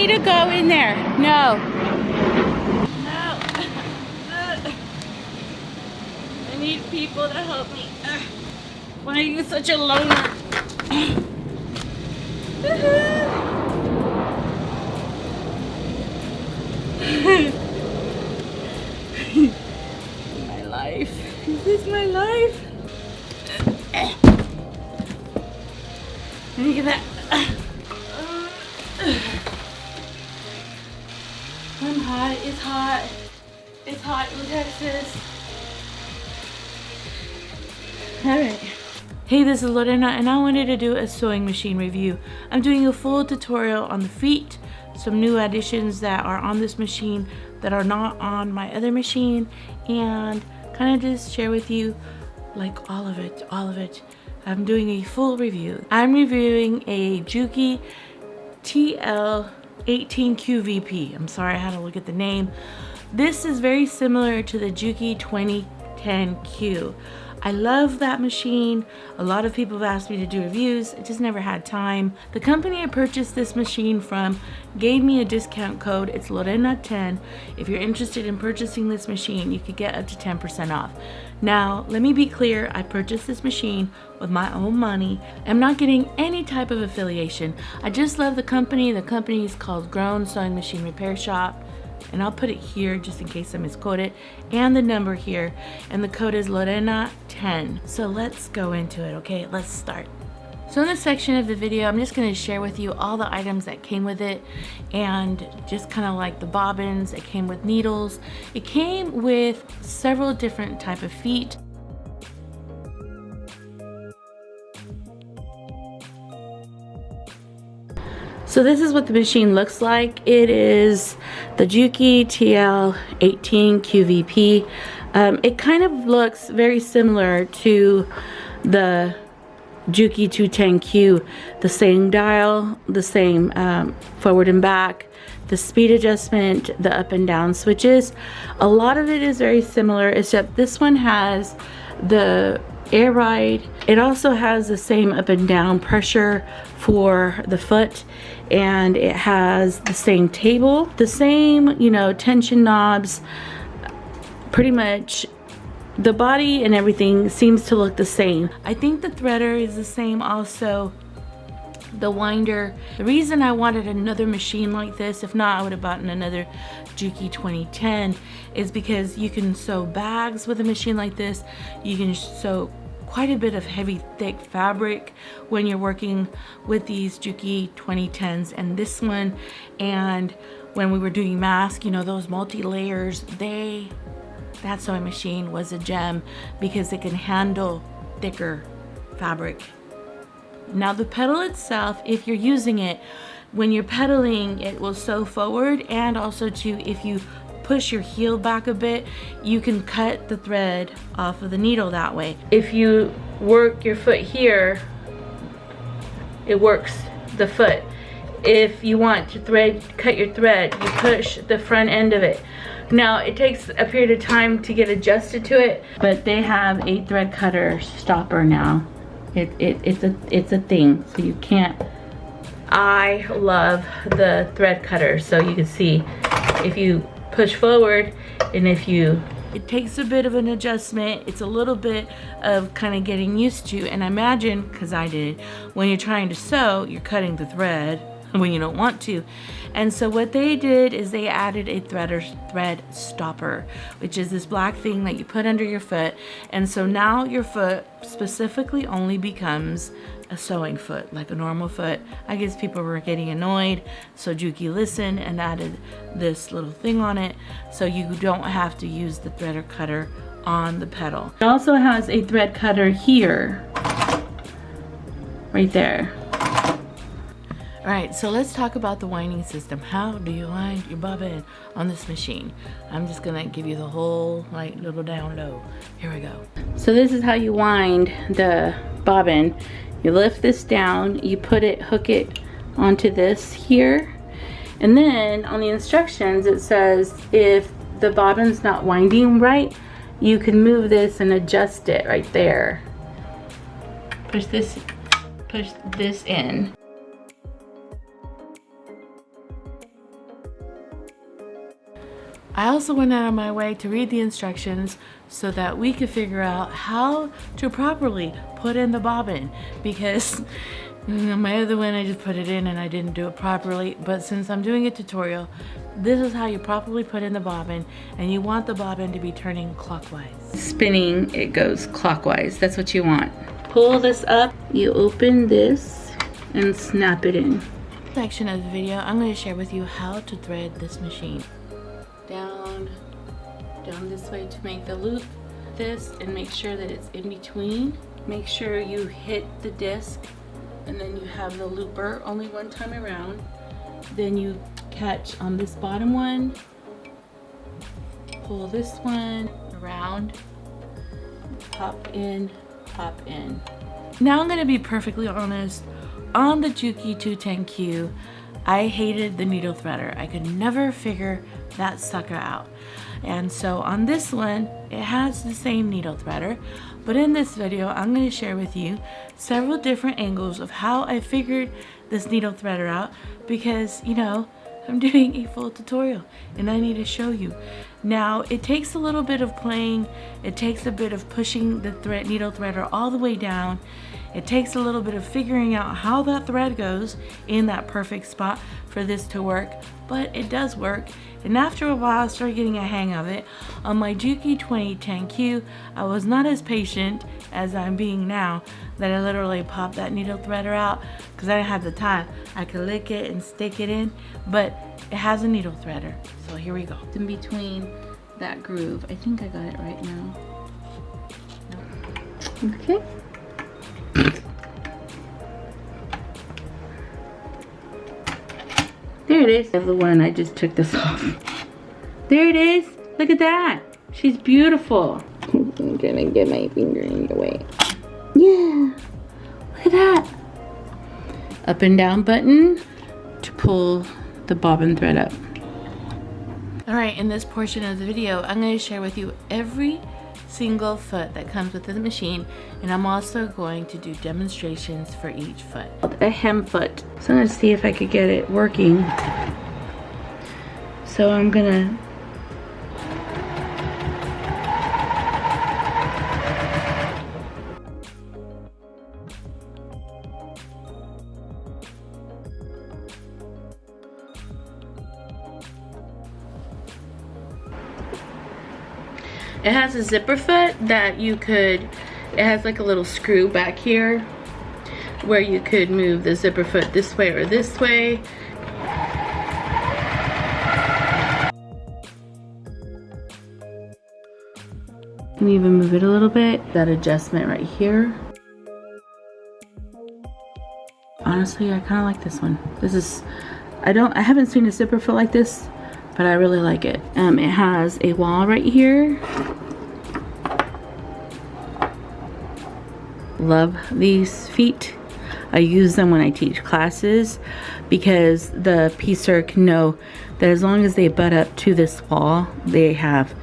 me to go in there. No. No. I need people to help me. Why are you such a loner? My life. This is my life. Look at that. I'm hot. It's hot. It's hot in Texas. Alright. Hey, this is Lorena and I wanted to do a sewing machine review. I'm doing a full tutorial on the feet, some new additions that are on this machine that are not on my other machine, and kind of just share with you like all of it. I'm doing a full review. I'm reviewing a Juki TL18QVP. I'm sorry, I had to look at the name. This is very similar to the Juki 2010Q. I love that machine. A lot of people have asked me to do reviews. I just never had time. The company I purchased this machine from gave me a discount code. It's Lorena10. If you're interested in purchasing this machine, you could get up to 10% off. Now, let me be clear. I purchased this machine with my own money. I'm not getting any type of affiliation. I just love the company. The company is called Gromes Sewing Machine Repair Shop. And I'll put it here just in case I misquote it, and the number here, and the code is Lorena10. So let's go into it, okay? Let's start. So in this section of the video, I'm just going to share with you all the items that came with it, and just kind of like the bobbins. It came with needles. It came with several different type of feet. So this is what the machine looks like. It is the Juki TL18QVP. It kind of looks very similar to the Juki 210Q. The same dial, the same forward and back, the speed adjustment, the up and down switches. A lot of it is very similar, except this one has the air ride. It also has the same up and down pressure for the foot, and it has the same table, the same, you know, tension knobs. Pretty much the body and everything seems to look the same. I think the threader is the same also. The winder. The reason I wanted another machine like this, if not I would have bought another Juki 2010, is because you can sew bags with a machine like this. You can sew quite a bit of heavy thick fabric when you're working with these Juki 2010s and this one. And when we were doing masks, you know, those multi-layers, that sewing machine was a gem because it can handle thicker fabric. Now the pedal itself, if you're using it, when you're pedaling, it will sew forward, and also too, if you push your heel back a bit, you can cut the thread off of the needle that way. If you work your foot here, it works the foot. If you want to cut your thread, you push the front end of it. Now it takes a period of time to get adjusted to it, but they have a thread cutter stopper now. It's a thing, so you can't. I love the thread cutter, so you can see if you push forward, and if you, it takes a bit of an adjustment. It's a little bit of kind of getting used to, and I imagine, because I did, when you're trying to sew, you're cutting the thread when you don't want to. And so what they did is they added a thread stopper, which is this black thing that you put under your foot. And so now your foot specifically only becomes a sewing foot, like a normal foot. I guess people were getting annoyed, so Juki listened and added this little thing on it, so you don't have to use the threader cutter on the pedal. It also has a thread cutter here, right there. All right, so let's talk about the winding system. How do you wind your bobbin on this machine? I'm just gonna give you the whole like little down low. Here we go. So this is how you wind the bobbin. You lift this down, you hook it onto this here, and then on the instructions it says if the bobbin's not winding right, you can move this and adjust it right there. Push this in. I also went out of my way to read the instructions so that we could figure out how to properly put in the bobbin, because my other one I just put it in and I didn't do it properly. But since I'm doing a tutorial, this is how you properly put in the bobbin, and you want the bobbin to be turning clockwise. Spinning, it goes clockwise. That's what you want. Pull this up, you open this and snap it in. Section of the video, I'm going to share with you how to thread this machine. Down this way to make the loop, this, and make sure that it's in between. Make sure you hit the disc, and then you have the looper only one time around. Then you catch on this bottom one, pull this one around, pop in, pop in. Now I'm gonna be perfectly honest, on the Juki 210Q, I hated the needle threader. I could never figure that sucker out. And so on this one, it has the same needle threader, but in this video, I'm going to share with you several different angles of how I figured this needle threader out, because, you know, I'm doing a full tutorial and I need to show you. Now, it takes a little bit of playing, it takes a bit of pushing the needle threader all the way down. It takes a little bit of figuring out how that thread goes in that perfect spot for this to work, but it does work. And after a while, I started getting a hang of it. On my Juki 2010Q, I was not as patient as I'm being now, that I literally popped that needle threader out because I didn't have the time. I could lick it and stick it in, but it has a needle threader. So here we go. It's in between that groove. I think I got it right now. Nope. Okay. There it is. The one I just took this off. There it is. Look at that. She's beautiful. I'm gonna get my finger in the way. Yeah. Look at that. Up and down button to pull the bobbin thread up. Alright, in this portion of the video, I'm going to share with you every single foot that comes with the machine, and I'm also going to do demonstrations for each foot. A hem foot. So I'm going to see if I could get it working. So I'm going to it has a zipper foot that you could, it has like a little screw back here where you could move the zipper foot this way or this way. You can even move it a little bit. That adjustment right here. Honestly, I kind of like this one. This is, I haven't seen a zipper foot like this, but I really like it. It has a wall right here. Love these feet. I use them when I teach classes because the piecer can know that as long as they butt up to this wall, they have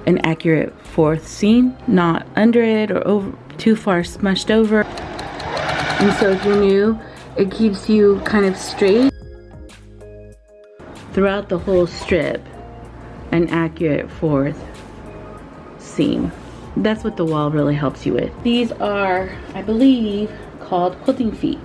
an accurate fourth seam, not under it or over, too far smushed over. And so if you're new, it keeps you kind of straight throughout the whole strip, an accurate fourth seam. That's what the wall really helps you with. These are, I believe, called quilting feet.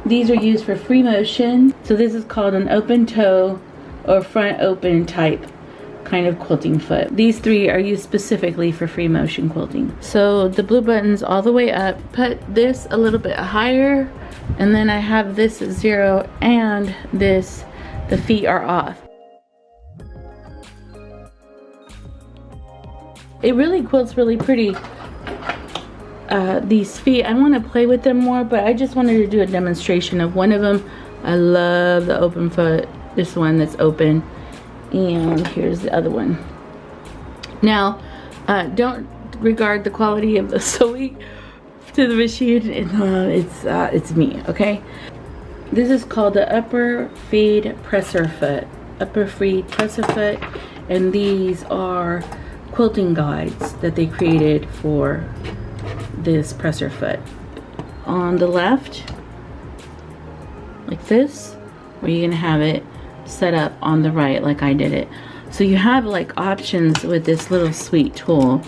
These are used for free motion. So this is called an open toe or front open type kind of quilting foot. These three are used specifically for free motion quilting. So the blue button's all the way up. Put this a little bit higher, and then I have this at 0 and this, the feet are off. It really quilts really pretty. These feet, I want to play with them more, but I just wanted to do a demonstration of one of them. I love the open foot, this one that's open, and here's the other one. Now, don't regard the quality of the sewing to the machine. It's me, okay? This is called the upper feed presser foot. Upper feed presser foot, and these are quilting guides that they created for this presser foot. On the left, like this, where you're gonna have it set up on the right like I did it. So you have like options with this little sweet tool.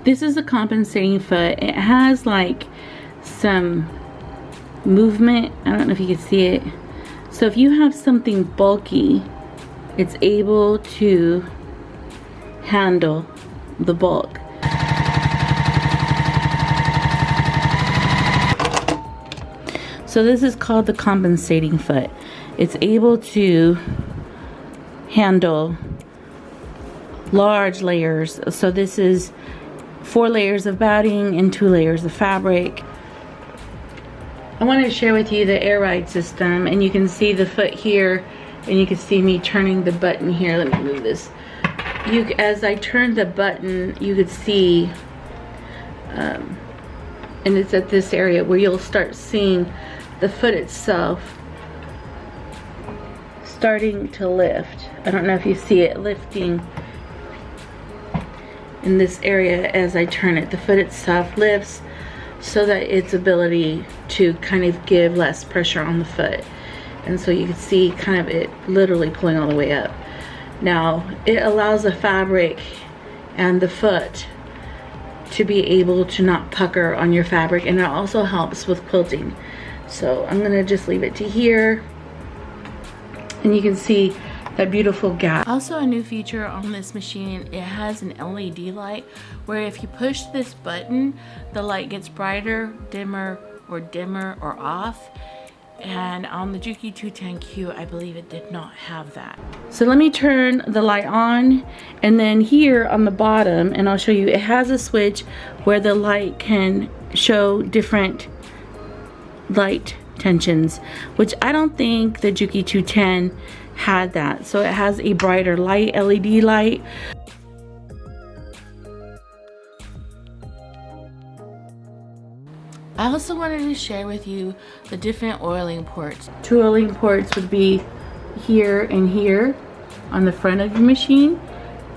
This is a compensating foot. It has like some movement. I don't know if you can see it. So if you have something bulky, it's able to handle the bulk. So this is called the compensating foot. It's able to handle large layers. So this is 4 layers of batting and 2 layers of fabric. I wanted to share with you the air ride system, and you can see the foot here, and you can see me turning the button here. Let me move this. As I turn the button, you could see, and it's at this area where you'll start seeing the foot itself starting to lift. I don't know if you see it lifting in this area as I turn it. The foot itself lifts so that its ability to kind of give less pressure on the foot. And so you can see kind of it literally pulling all the way up. Now, it allows the fabric and the foot to be able to not pucker on your fabric, and it also helps with quilting. So I'm gonna just leave it to here, and you can see that beautiful gap. Also, a new feature on this machine, it has an LED light where if you push this button, the light gets brighter, dimmer, or off. And on the Juki 210Q, I believe it did not have that. So let me turn the light on, and then here on the bottom, and I'll show you, it has a switch where the light can show different light tensions, which I don't think the Juki 210 had that. So it has a brighter light, LED light. I also wanted to share with you the different oiling ports. 2 oiling ports would be here and here on the front of your machine,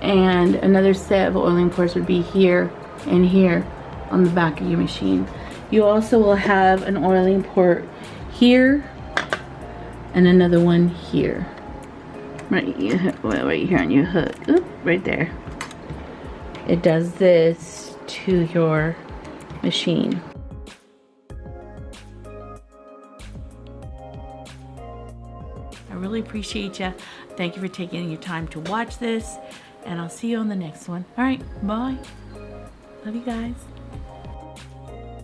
and another set of oiling ports would be here and here on the back of your machine. You also will have an oiling port here and another one here. Right here on your hook. Oop, right there. It does this to your machine. I really appreciate you. Thank you for taking your time to watch this, and I'll see you on the next one. All right, bye. Love you guys.